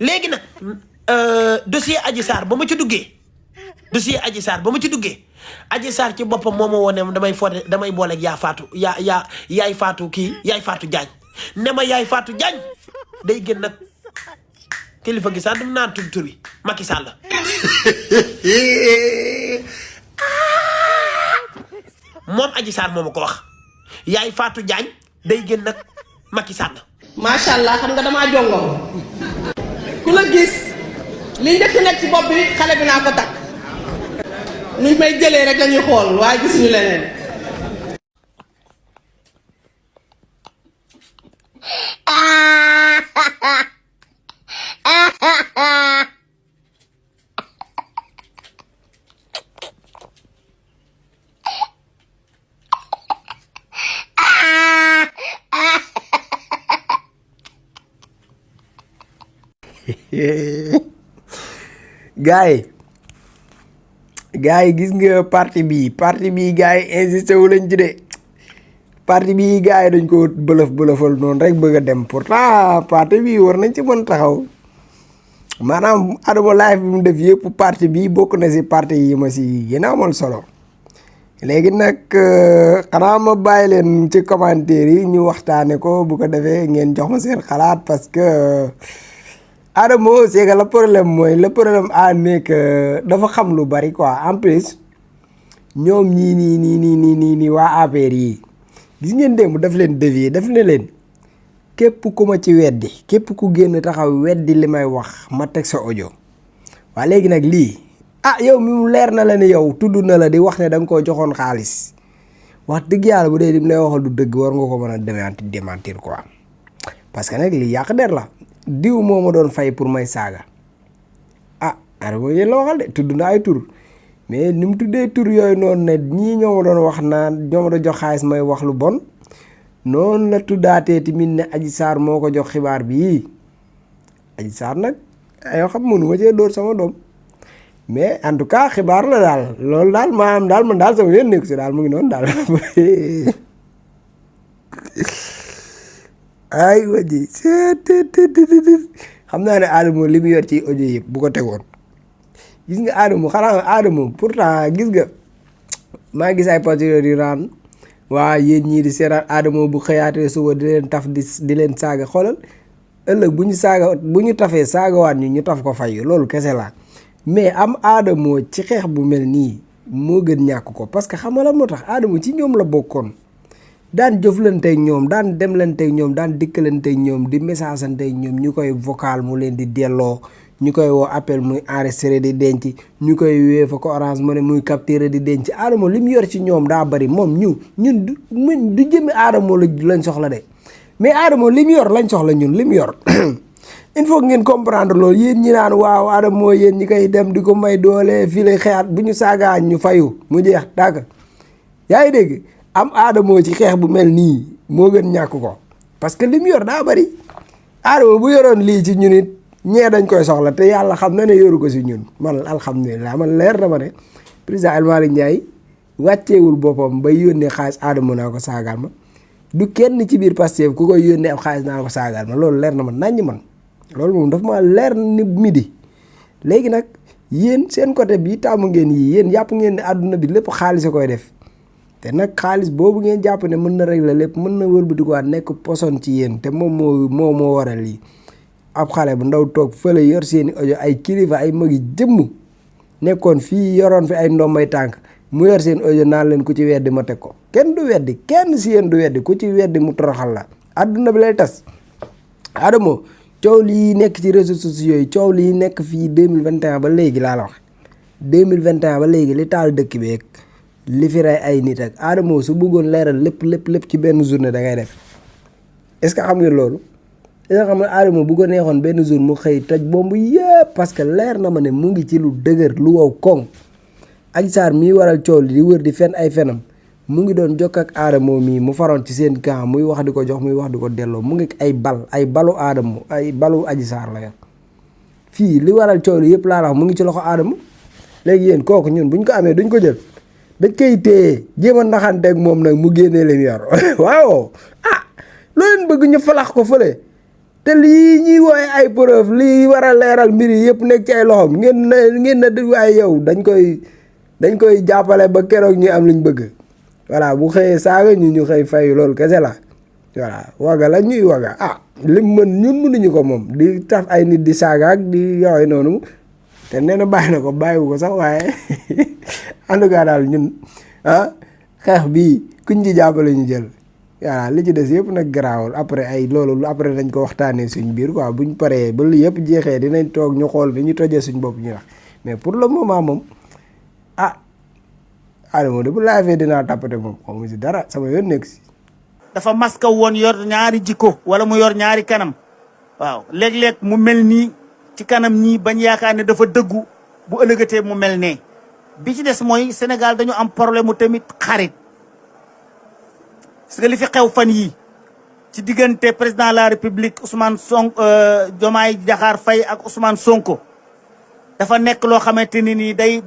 léegi nag dossier Adji Sarr ba ma ci duggee Adji Sarr ci boppam moo ma woon ne damay booleeg yaay Fatou Diagne ne ma yaay Fatou Diagne day gën nag kilifa gi sax dum naan tur bi Macky Sall moom Adji Sarr moo ma ko wax yaay Fatou Diagne day gën nag Macky Sall. macha allah xam nga damaa jongom ku la gis li njëkk nekk ci bopp bi xale bi naa ko takk nuñ may jëlee rek lañuy xool waaye gisuñu leneen. gaay gis nga parti bi gaay insisté wu lañ ci de parti bi gaay dañ ko bëlëfal noonu rek bëgg a dem pourtant parti bi war nañ ci mën taxaw maanaam Adama live bi mu def yëpp parti bi bokk na si parti yi ma si gën a amal solo léegi nag xanaa ma bàyyi leen ci commentaire yi ñu waxtaane ko bu ko defee ngeen jox ma seen xalaat parce que Adamo c'est que le problème nekk dafa xam lu bari quoi en plus ñoom nii waa APR yi gis ngeen démb daf leen dévier daf ne leen képp ku ma ci weddi képp ku génn taxaw weddi li may wax ma teg sa audio waa léegi nag lii yow mi mu leer na la ne yow tudd na la di wax ne da nga koo joxoon xaalis wax dëgg yàlla bu dee lim lay waxal du dëgg war nga ko mën a démentir quoi parce que nag lii yàq der la diw moo ma doon fay pour may saaga Adamo yéen la waxal de tudd na ay tur mais ni mu tuddee tur yooyu noonu ne ñii ñoo ma doon wax naan ñoo ma doon jox xaalis may wax lu bon noonu la tuddaatee tamit ne Adji Sarr moo ko jox xibaar bii Adji Sarr nag yoo xam mënu ma cee dóor sama doom mais en tout cas xibaar la daal loolu daal maanaam daal man daal sama yéen nekku si daal mu ngi noonu daal ay waji xam naa ne Adamo li mu yor ci audio yëpp bu ko tegoon gis nga Adamo pourtant gis nga maa gis ay patriotes yu raan waa yéen ñii di seetaan Adamo bu xëyaatee suba di leen taf di leen saaga xoolal ëllëg bu ñu tafee saagawaat ñu taf ko fay loolu kese la mais am Adamo ci xeex bu mel nii moo gën ñàkk ko parce que xam nga lan moo tax Adamo ci ñoom la bokkoon daan jëflanteeg ñoom daan demlanteeg ñoom daan dikkalanteeg ñoom di messageanteeg ñoom ñu koy vocal mu leen di delloo ñu koy woo appel muy enregistré di denc ñu koy wee fa ko Orange Money muy capturé di denc Adamo li mu yor ci ñoom daa bari moom ñun du jëmi Adamo lañ soxla de mais Adamo li mu yor lañ soxla ñun li mu yor il faut ngeen comprendre loolu yéen ñi naan waaw Adamo yéen ñi koy dem di ko may doole fii lay xeexat bu ñu saagaa ñu fayu mu jeex dàgg yaa ngi dégg am Adamo ci xeex bu mel nii moo gën ñàkk ko parce que li mu yor daa bari Adamo bu yoroon lii ci ñun it ñee dañ koy soxla te yàlla xam na ne yoru ko si ñun man alhamdulilah man leer na ma ne président El Malick Ndiaye wàcceewul boppam ba yónnee xaalis Adamo naa ko saagaal ma du kenn ci biir Pastef ku koy yónnee ab xaalis naa ko saagaal ma loolu leer na ma naññ man loolu moom dafa ma leer ni midi léegi nag yéen seen côté bi tàmm ngeen yii yéen jàpp ngeen ne àdduna bi lépp xaalis a koy def te nag xaalis boobu ngeen jàpp ne mën na régler lépp mën na wëlbatikuwaat nekk poson ci yéen te moom moo waral lii ab xale bu ndaw toog fële yor seeni audio ay kilifa ay magi jëmm nekkoon fii yoroon fi ay ndombay tànk mu yor seen audio naan leen ku ci weddi ma teg ko kenn du weddi kenn si yéen du weddi ku ci weddi mu toroxal la àdduna bi lay tas Adamo coow lii nekk ci réseaux sociaux yi coow lii nekk fii 2021 ba léegi laa la wax 2021 ba léegi li taal dëkk beeg li fi rey ay nit ak Adamo su bëggoon leeral lépp ci benn journée da ngay def est-ce que xam ngeen loolu est-ce que xam nga Adamo bu ko neexoon benn jour mu xëy toj bombu yëpp parce que leer na ma ne mu ngi ci lu dëgër lu wow koŋ Adji Sarr mii waral coow li di wër di fen ay fenam mu ngi doon jokk ak Adamo mii mu faroon ci seen camp muy wax di ko jox muy wax di ko delloo mu ngi ay balu Adamo ay balu Adji Sarr la yor fii li waral coow li yëpp laa wax mu ngi ci loxo Adamo léegi yéen kooku ñun buñ ko amee duñ ko jël dañ koy téye jéem a naxanteeg moom nag mu génnee leen yor waaw loo leen bëgg ñu falax ko fële te lii ñuy wooye ay preuve lii war a leeral mbir yi yëpp nekk ci ay loxoom ngeen na waaye yow dañ koy jàppale ba keroog ñu am liñ bëgg voilà bu xëyee saaga ñu xëy fay loolu kese la voilà waga la ñuy waga lim mën ñun mënuñu ko moom di taf ay nit di saaga ak di yooyu noonu te nee na bàyyi na ko bàyyiwu ko sax waaye en tout cas daal ñun xeex bii kuñ ci jàppale ñu jël voilà li ci des yëpp nag garaawul après ay loolu après dañ ko waxtaanee suñ biir quoi buñ paree ba lu yëpp jeexee dinañ toog ñu xool bi ñu tojee suñ bopp ñu wax mais pour le moment moom Adamo de bu laafee dinaa tàppate moom xaw ma si dara sama yoon nekk si. dafa maska woon yor ñaari jikko wala mu yor ñaari kanam waaw léeg-léeg mu mel nii ci kanam ñii bañ yaakaar ne dafa dëggu bu ëllëgatee mu mel ne bi ci des mooy Sénégal dañu am problème mu tamit xarit. parce que li fi xew fan yii ci diggante président de la république Ousmane Sonko Diomaye Diakhar Faye ak Ousmane Sonko dafa nekk loo xamante ni nii day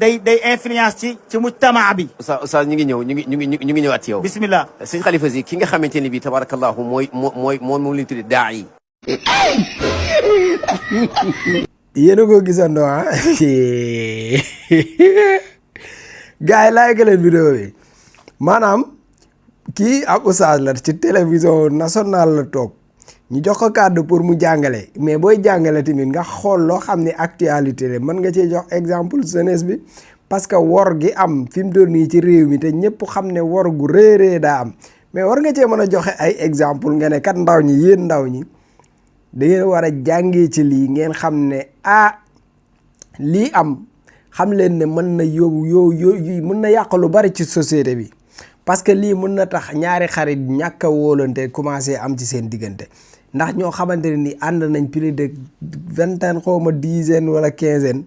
influence ci mujtamaa bi. Oustaz ñu ngi ñëw ñu ngi ñëwaat ci yow. bismillah sëñ Khalifa Zy ki nga xamante ni bii tabarakallahu moom la ñu tuddee daa yi. yéen a ko gisandoo gars yi like leen vidéo bi maanaam. kii ab oustaz la ci télévision nationale la toog ñu jox ko kàddu pour mu jàngale mais booy jàngale tamit nga xool loo xam ne actualité la mën nga cee jox exemple jeunesse bi parce que wor gi am fi mu doon nii ci réew mi te ñëpp xam ne wor gu réerée daa am mais war nga cee mën a joxe ay exemple nga ne kat ndaw ñi yéen ndaw ñi da ngeen war a jàngee ci lii ngeen xam ne lii am xam leen ne mën na mën na yàq lu bari ci société bi. parce que lii mën na tax ñaari xarit ñàkk a wóolante commencé am ci seen diggante ndax ñoo xamante ne ni ànd nañ plus de vingtaine xaw ma dizaine wala quinzaine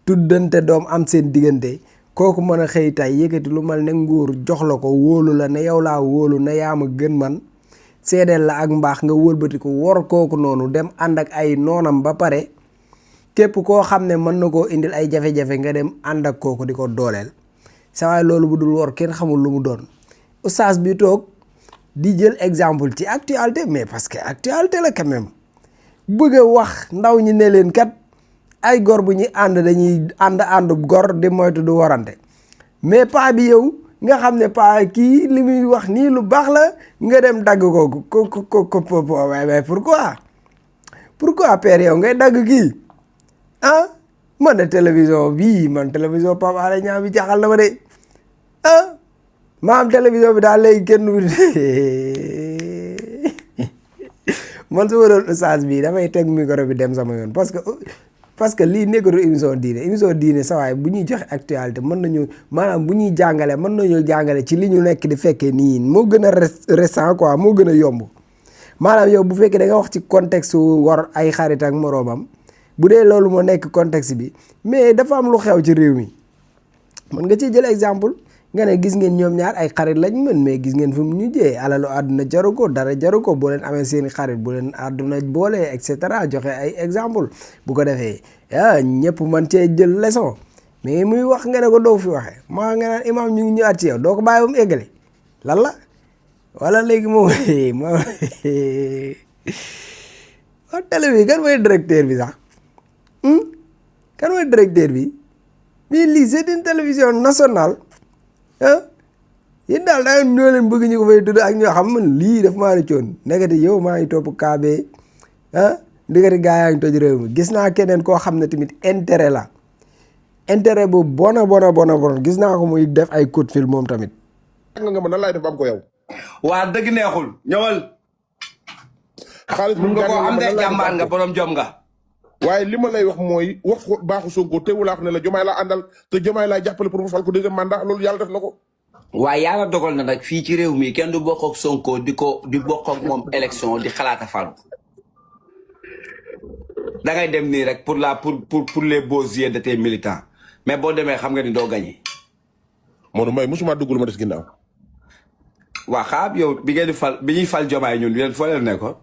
tuddante doom am seen diggante kooku mën a xëy tay yëkkati lu mal ne nguur jox la ko wóolu la ne yow laa wóolu ne yaa ma gën man seedeel la ak mbaax nga wëlbati ko wor kooku noonu dem ànd ak ay noonam ba pare képp koo xam ne mën na koo indil ay jafe-jafe nga dem ànd ak kooku di ko dooleel. sawaay loolu bu dul wor kenn xamul lu mu doon oustaz bi toog di jël exemple ci actualité mais parce que actualité la quand même bëgg a wax ndaw ñi ne leen kat ay gor bu ñuy ànd dañuy ànd gor di moytu du warante mais paa bi yow nga xam ne paa kii li muy wax nii lu baax la nga dem dagg ko waaye pourquoi père yow ngay dagg kii man de télévision télévision Pape Alé Niang bi jaaxal na ma de maam télévision bi daal léegi kenn man su ma doon oustaz bi damay teg micro bi dem sama yoon parce que lii nekkul émission diine sawaay bu ñuy joxe actualité mën nañu maanaam bu ñuy jàngale mën nañoo jàngale ci li ñu nekk di fekkee nii moo gën a récent quoi moo gën a yomb maanaam yow bu fekkee da nga wax ci contexte war ay xarit ak moroomam bu dee loolu moo nekk contexte bi mais dafa am lu xew ci réew mi mën nga ciy jël exemple nga ne gis ngeen ñoom ñaar ay xarit lañ mën mais gis ngeen fi mu ñu jee alalu àdduna jaru ko dara jaru ko boo leen amee seeni xarit bu leen àdduna boole et cetera joxe ay exemple bu ko defee ñëpp man cee jël leçon mais muy wax nga ne ko doo fi waxee maa nga naan imam ñu ngi ñëwaat ci yow doo ko bàyyi ba mu eggale lan la wala léegi moom waa télé bi kan mooy directeur bi sax kan mooy directeur bi mais lii c'est une télévision nationale yéen daal daa ñoo leen bëgg ñu ko fay tudd ak ñoo xam man lii daf maa rëccoon nekkati yow maa ngi topp KB ndekati gaa yaa ngi toj réew mi gis naa keneen koo xam ne tamit intérêt la intérêt bu bona gis naa ko muy def ay coup de fil moom tamit. nga ma nan laay def ba am ko yow. waa dëgg neexul ñëwal. xaalis mun nga koo am de jàmbaar nga borom jom nga. waaye li ma lay wax mooy wax baaxu Sonko teewul laa xam ne la Diomaye laa àndal te Diomaye laa jàppale pour mu fal ko deuxième mandat loolu yàlla def na ko. waaye yàlla dogal na nag fii ci réew mi kenn du bokk ak Sonko di bokk ak moom élection di xalaat a falu. da ngay dem nii rek pour les beaux yeux de tes militants mais boo demee xam nga ni doo gagné. Modou Mbaye mosuma dugg lu ma des ginnaaw. waa xaab yow bi ngeen di fal bi ñuy fal Diomaye ñun yéen foo leen nekkoon.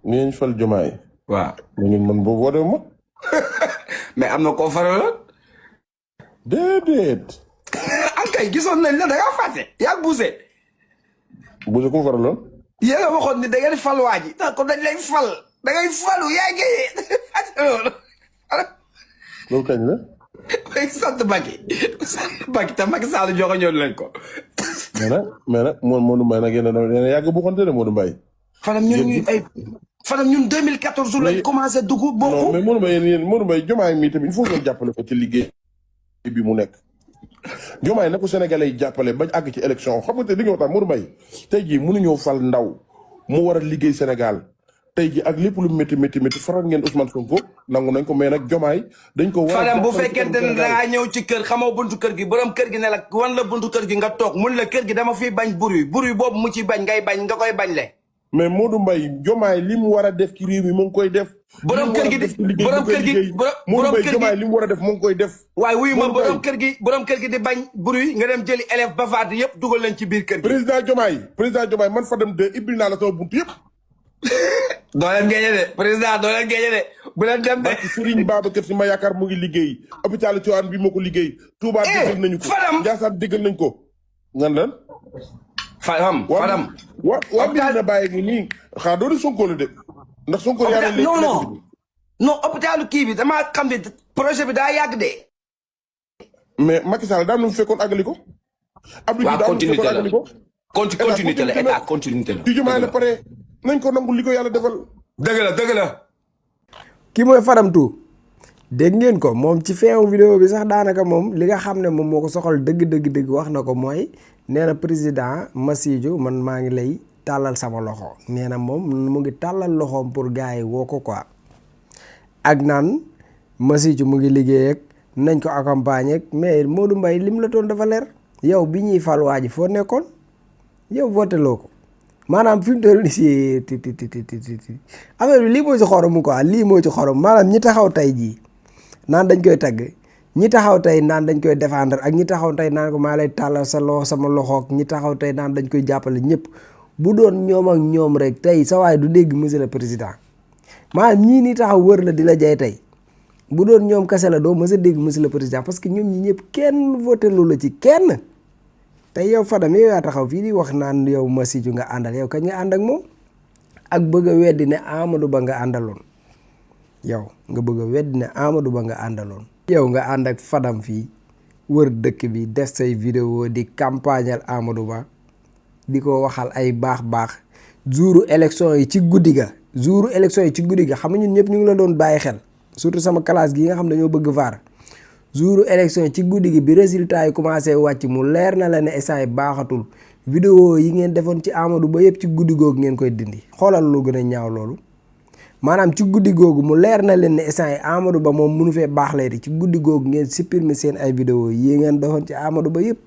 ngeen fal Diomaye. waaw man boobu woo ma. mais am na koo faraloon. déedéet. ankay gisoon nañ la da ngaa fàtte. yaa buuse. buuse ku mu faraloon. yéen a waxoon ni da ngeen fal waa ji. ko dañ lay fal da ngay falu yaa ngi fàtte loolu. loolu kañ la. may sant Macky te Macky Sall joxe ñoon leen ko. mais nag Modou Mbaye nag yéen a yàgg bu xonte ne Modou Mbaye. Fadam ñun 2014 lañ commencé dugg bokk. non mais Modou Mbaye yéen Modou Mbaye Diomaye mii tamit il faut ngeen jàppale ko ci liggéey bi mu nekk. Diomaye na ko Sénégalais yi jàppale bañ àgg ci élection xam nga tey li nga waxtaan Modou Mbaye tey jii mënuñoo fal ndaw mu war a liggéey Sénégal tey jii ak lépp lu métti faral ngeen Ousmane Sonko nangu nañ ko mais nag Diomaye dañ ko war a Fadam bu fekkente ne dangaa ñëw ci kër xamoo buntu kër gi borom kër gi ne la wan la buntu kër gi nga toog mun la kër gi dama fiy bañ bruit boobu mu ci bañ ngay bañ nga koy bañ le. mais Modou Mbaye Diomaye li mu war a def ci réew mi mu ngi koy def. borom kër gi Modou Mbaye Diomaye li mu war a def mu ngi koy def. waaye wuyu ma borom kër gi di bañ bruit nga dem jëli élève ba faat yëpp dugal leen ci biir kër gi. président Diomaye man Fadam de ibbil naa la sama buntu yëpp. doo leen génne de président doo leen génne de bu leen dem de. Serigne Babacar Sy ma yaakaar mu ngi liggéey hôpital Tivaouane bi moo ko liggéey. Touba déggal nañu ko Fadam Ndiassane déggal nañ ko. ngan lan. Fadam. waa mbir na bàyyi ngi nii xanaa doon Sonko la de. ndax Sonko yaa ne non hôpitalu kii bi damaa xam ne projet bi daa yàgg de. mais Macky Sall daa nu fekkoon àggali ko. waaw continuité la continuité la état continuité la. ci Diomaye la pare nañ ko nangu li ko yàlla defal. dëgg la. kii mooy Fadam Tu dégg ngeen ko moom ci feewu vidéo bi sax daanaka moom li nga xam ne moom moo ko soxal dëgg wax na ko mooy nee na président Massidou man maa ngi lay tàllal sama loxo nee na moom mu ngi tàllal loxoom pour gars yi woo ko quoi ak naan Massidou mu ngi liggéey ak nañ ko accompagner mais Modou Mbaye lim la toon dafa leer yow bi ñuy fal waa ji foo nekkoon yow voté loo ko maanaam fi mu toll nii si affaire bi lii moo ci xorom quoi lii moo ci xorom maanaam ñi taxaw tey jii naan dañ koy tagg ñi taxaw tey naan dañ koy défendre ak ñi taxaw tey naan ko maa lay tàllal sa loxo sama loxoog ñi taxaw tey naan dañ koy jàppale ñëpp bu doon ñoom ak ñoom rek tey sa waay du dégg monsieur le président maanaam ñii nii taxaw wër la di la jay tey bu doon ñoom kese la doo mës a dégg monsieur le président parce que ñoom ñi ñëpp kenn voté lu la ci kenn tey yow Fadam yow yaa taxaw fii di wax naan yow Massidou nga àndal yow kañ nga ànd ak moom ak bëgg a weddi ne Amadou Ba nga àndaloon yow nga bëgg a weddi ne Amadou Ba nga àndaloon yow nga ànd ak Fadam fii wër dëkk bi def say vidéo di campagnal Amadou Ba di ko waxal ay baax jouru élection yi ci guddi ga xam nga ñun ñëpp ñu ngi la doon bàyyi xel surtout sama classe gi nga xam dañoo bëgg vaar jouru élection ci guddi gi bi résultat yi commencé wàcc mu leer na la ne instant yi baaxatul vidéo yi ngeen defoon ci Amadou Ba yëpp ci guddi googu ngeen koy dindi xoolal lu gën a ñaaw loolu maanaam ci guddi googu mu leer na leen ne instant yi Amadou Ba moom mënu fee baax leeti ci guddi googu ngeen supprimer seen ay vidéo yi ngeen defoon ci Amadou Ba yëpp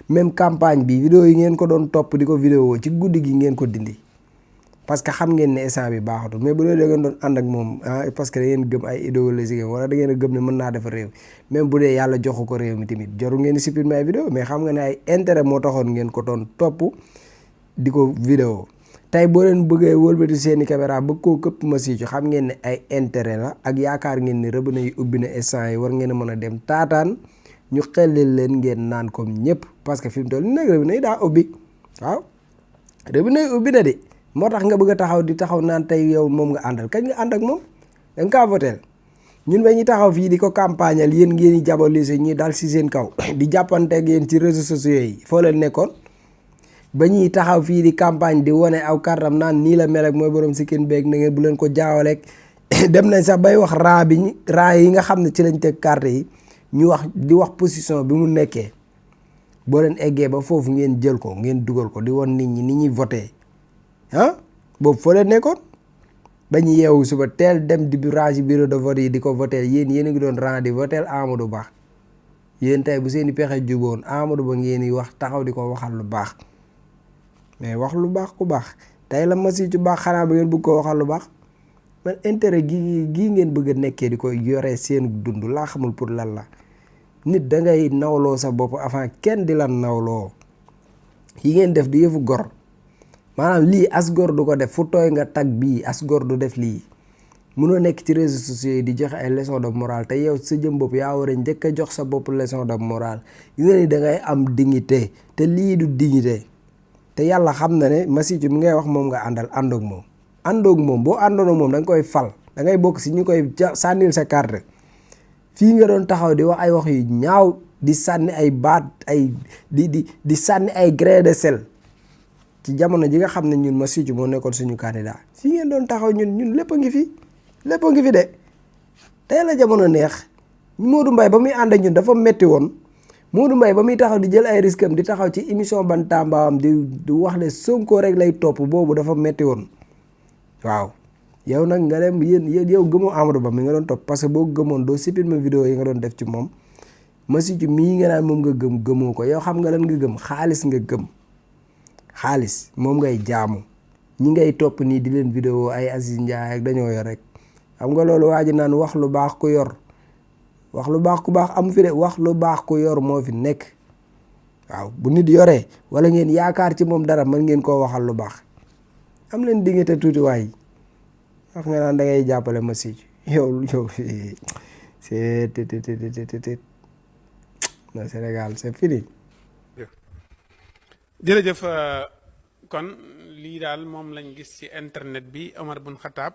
même campagne bi vidéo yi ngeen ko doon topp di ko vidéo ci guddi gi ngeen ko dindi parce que xam ngeen ne instant bi baaxatul mais bu dee da ngeen doon ànd ak moom parce que da ngeen gëm ay idéologie wala da ngeen a gëm ne mën naa defar réew même bu dee yàlla joxu ko réew mi tamit joru ngeen di supprimer ay vidéo mais xam nga ne ay intérêt moo taxoon ngeen ko doon topp di ko vidéo tey boo leen bëggee wëlbati seeni caméra bëgg koo këpp Massidou xam ngeen ne ay intérêt la ak yaakaar ngeen ne robinet yi ubbi na instant yi war ngeen a mën a dem taataan ñu xellil leen ngeen naan comme ñëpp parce que fi mu toll nii nag robinet yi daa ubbi waaw robinet yi ubbi na de moo tax nga bëgg a taxaw naan tey yow moom nga àndal kañ nga ànd ak moom da nga kaa voteel ñun ba ñu taxaw fii di ko campagnal yéen ngeen di jabalise ñuy dal si seen kaw di jàppanteeg yéen ci réseaux sociaux yi foo leen nekkoon ba ñuy taxaw fii di campagne di wane aw kartam naan nii la mel ak mooy borom si kenn beeg na ngeen bu leen ko jaawaleeg dem nañ sax bay wax rang yi nga xam ne ci lañ teg carte yi ñu wax di wax position bi mu nekkee boo leen eggee ba foofu ngeen jël ko ngeen dugal ko di wan nit ñi ni ñuy voté boobu foo leen nekkoon ba ñu yeewu suba teel dem di range bureau de vote yi di ko voté yéen a ngi doon rang di voté Amadou Ba yéen tey bu seen i pexe juboon Amadou Ba ngeen di wax taxaw di ko waxal lu baax mais wax lu baax ku baax tey la Massidou baax xanaa ba ngeen bëgg ko waxal lu baax man intérêt gii ngeen bëgg a nekkee di ko yore seen dund laa xamul pour lan la nit da ngay nawloo sa bopp avant kenn di la nawloo yi ngeen def di yëfu gor maanaam lii as góor du ko def fu tooy nga tag bii as góor du def lii munoo nekk ci réseaux sociaux yi di joxe ay leçon de morale te yow sa jëm bopp yaa war a njëkk a jox sa bopp leçon de morale gis nga ni da ngay am dignité te lii du dignité te yàlla xam na ne Massidou mi ngay wax moom nga àndoog moom boo àndoon ak moom da nga koy fal da ngay bokk si ñu koy sànnil sa carte fii nga doon taxaw di wax ay wax yu ñaaw di sànni ay baat ay di sànni ay grain de sel ci jamono ji nga xam ne ñun Massidou moo nekkoon suñu candidat fii ngeen doon taxaw ñun lépp a ngi fi de tey la jamono neex Modou Mbaye ba muy ànd ak ñun dafa metti woon Modou Mbaye ba muy taxaw di jël ay risque am di taxaw ci émission Bantamba di wax ne Sonko rek lay topp boobu dafa metti woon waaw yow nag nga dem yow gëmoo Amadou Ba mi nga doon topp parce que boo gëmoon doo supprimer vidéo yi nga doon def ci moom Massidou mii nga naan moom nga gëmoo ko yow xam nga lan nga gëm xaalis nga gëm xaalis moom ngay jaamu ñi ngay topp nii di leen vidéo ay Aziz Ndiaye ak dañoo yor rek xam nga loolu waa ji naan wax lu baax ku yor wax lu baax ku baax amu fi de wax lu baax ku yor moo fi nekk waaw bu nit yoree wala ngeen yaakaar ci moom dara mën ngeen koo waxal lu baax am leen diggante tuuti waay wax nga naan da ngay jàppale Massidou yow c'est le Sénégal c'est fini. jërëjëf kon lii daal moom lañ gis ci internet bi Omar Bun Khattab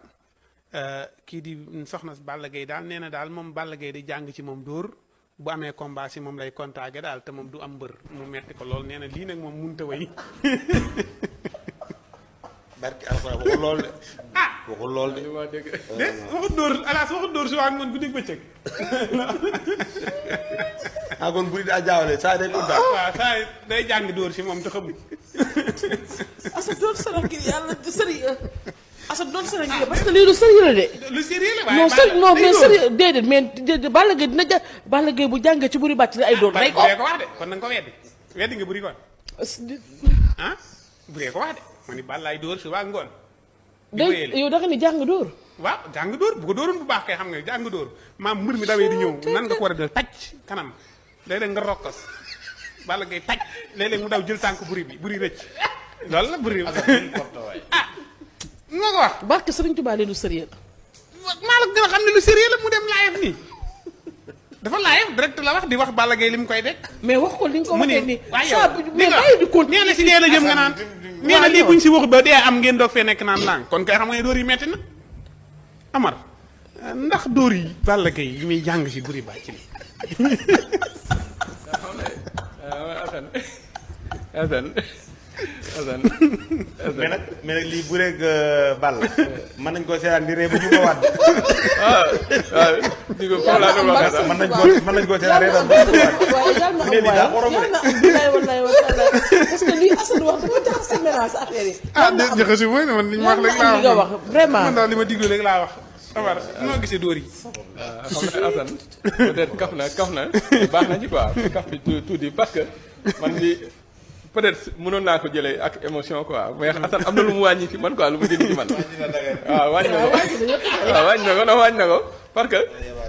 kii di soxna Balla Gaye daal nee na daal moom Balla Gaye di jàng ci moom dóor bu amee combat si moom lay contagé daal te moom du am mbër mu metti ko lool nee na lii nag moom mënut a wéy. barki alxuraan waxul lool de. waxul lool de. waxut dóor alaas waxut dóor si waa ngoon guddi bëccëg. kon bu daa jaawale saa day doon daal. waaw saa day jàng dóor si moom te xamul. Assane doon Sénégal yàlla sérieux Assane doon Sénégal parce que lii lu sérieux la de. lu sérieux la non sérieux non mais sérieux déedéet mais Balla Gaye dina ja Balla Gaye bu jàngee ci buri bàcc ay doon. day ko bu dee ko wax de kon na nga ko weddi nga buri kon. ah bu dee ko wax de ma ni Balla ay dóor si waa ngoon. day yow da nga ni jàng dóor. waaw jàng dóor bu ko dóoroon bu baax kay xam nga jàng dóor maam mbir mi dawee di ñëw nan nga ko war a def tàcc kanam léeg-léeg nga rokkos Balla Gaye tàcc léeg-léeg mu daw jël tànk buri rëcc loolu la buri ah nga ko wax barke Sëriñ Tuubaa lu sérieux maa la gën a xam ne lu sérieux la mu dem live nii dafa live direct la wax di wax Balla Gaye li mu koy deg mais wax ko li nga ko waxee nii waaw mais bàyyi di continuer nee na si dee la jëm nga naan nee na lii buñ si waxut ba dee am ngeen doog fee nekk naan lang kon kay xam nga ne dóor yi metti na Amar ndax dóor yi Balla Gaye yi muy jàng si buri bàcc li Assane mais nag lii bu rek Balla mën nañ koo seetaan di ree ba ñu ko waat waaw di ko foofu laa doon wax mën nañ koo seetaan ree ba ñu ko waat parce que lii Assane wax dafa jaxase mélange affaire yi jaxasi mooy ne man li ma wax léegi laa nga wax vraiment man daal li ma diglu léegi laa wax Amar noo gisee dóor yi xam nga Assane peut-être kaf na baax na ci quoi kaf bi tuuti parce que man li peut-être mënoon naa ko jëlee ak émotion quoi mais Assane am na lu mu wàññi ci man quoi lu mu jëli ci man waaw wàññi na ko parce que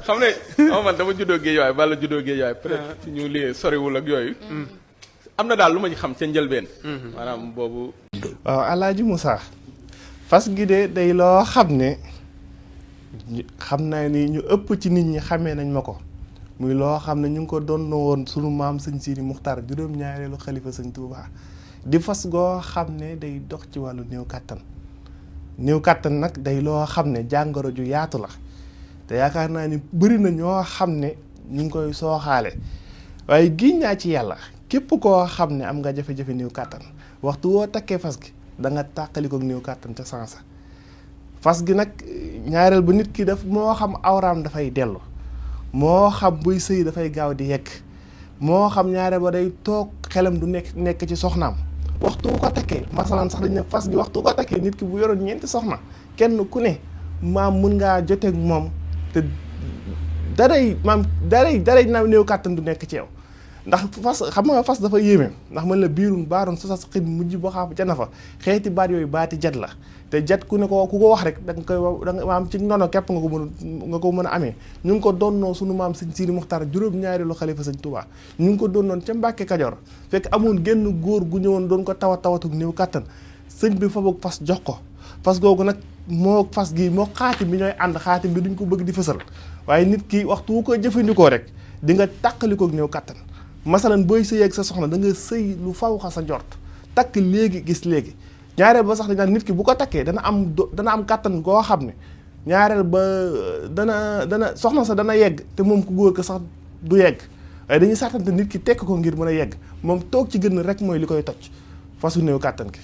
xam ne xam man dama juddoo Géejawaay Balla juddoo Géejawaay peut-être ci ñu lii soriwul ak yooyu am na daal lu ma ci xam ca njëlbeen maanaam boobu waaw Alaaji Moussa fas gi de day loo xam ne xam naa ni ñu ëpp ci nit ñi xamee nañ ma ko muy loo xam ne ñu ngi ko doon woon sunu maam sëñ Sidi Muxtaar juróom-ñaareelu xalifa sëñ Touba di fas goo xam ne day dox ci wàllu néew kàttan nag day loo xam ne jàngoro ju yaatu la te yaakaar naa ni bëri na ñoo xam ne ñu ngi koy sooxaale waaye giñ naa ci yàlla képp koo xam ne am nga jafe-jafe néew kàttan waxtu woo takkee fas gi da nga tàqali ko néew kàttan ca sansa fas gi nag ñaareel ba nit ki daf moo xam awraam dafay dellu moo xam buy sëy dafay gaaw di yegg moo xam ñaareel ba day toog xelam du nekk ci soxnaam waxtu ko takkee masalan sax dañ ne fas gi waxtu ko takkee nit ki bu yoroon 4 soxna kenn ku ne maam mun ngaa joteeg moom te daray na néew kàttan du nekk ci yow ndax fas xam nga fas dafa yéeme ndax man la biirun baaroon sa xin mujj boo xam jana fa xeeti baat yooyu baati jat la te jat ku ko wax rek da nga koy da nga maam ci nono képp nga ko mën a amee ñu ngi ko doonnoo sunu maam sëñ Sidi Muxtaar juróom-ñaareelu xalifa sëñ Touba ñu ngi ko doonnoon ca Mbàkke Kajoor fekk amoon genn góor gu ñëwoon doon ko tawatug néew kàttan sëñ bi fa boog fas jox ko fas googu nag moo fas gi moo xaatim bi ñooy ànd xaatim bi duñ ko bëgg di fësal waaye nit ki waxtu wu ko jëfandikoo rek di nga tàqalikoog néew kattan masalan booy sëy ak sa soxna da nga sëy lu faw xa sa njort takk léegi gis léegi ñaareel ba sax dañ naan nit ki bu ko takkee dana am kattan goo xam ne ñaareel ba dana soxna sa dana yegg te moom ku góor ko sax du yegg waaye dañuy sàttante nit ki tekk ko ngir mën a yegg moom toog ci gën rek mooy li koy toj fasu néew kattan ki